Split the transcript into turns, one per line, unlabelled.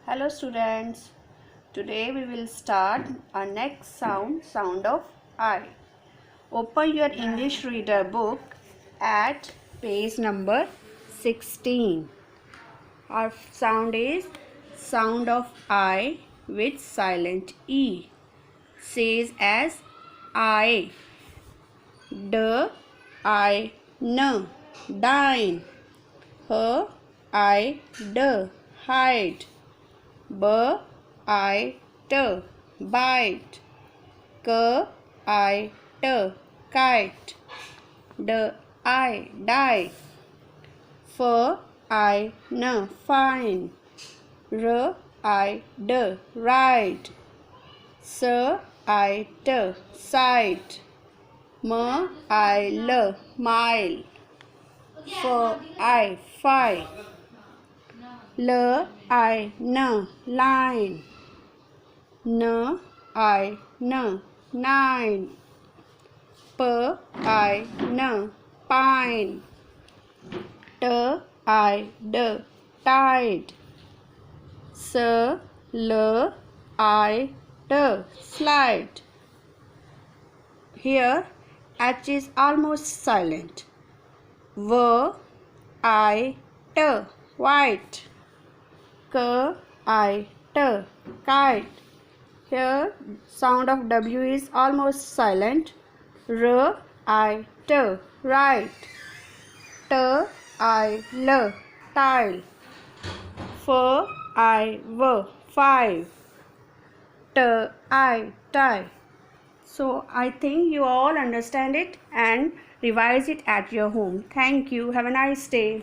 Hello students, today we will start our next sound of I. Open your English reader book at page number 16. Our sound is sound of I with silent E. Says as I, D, I, N, dine, H, I, D, hide, B, I, T, bite, K, I, T, kite, D, I, die, F, I, N, fine, R, I, D, ride, S, I, T, sight, M, I, L, mile, F, I, fi, L, I, N, line, N, I, N, nine, P, I, N, pine, T, I, D, tide, S, L, I, D, slide. Here H is almost silent. V, I, T, white, K, I, T, kite. Here sound of W is almost silent. R, I, T, right, T, I, L, tile, F, I, V, five, T, I, tie. So I think you all understand it and revise it at your home. Thank you. Have a nice day.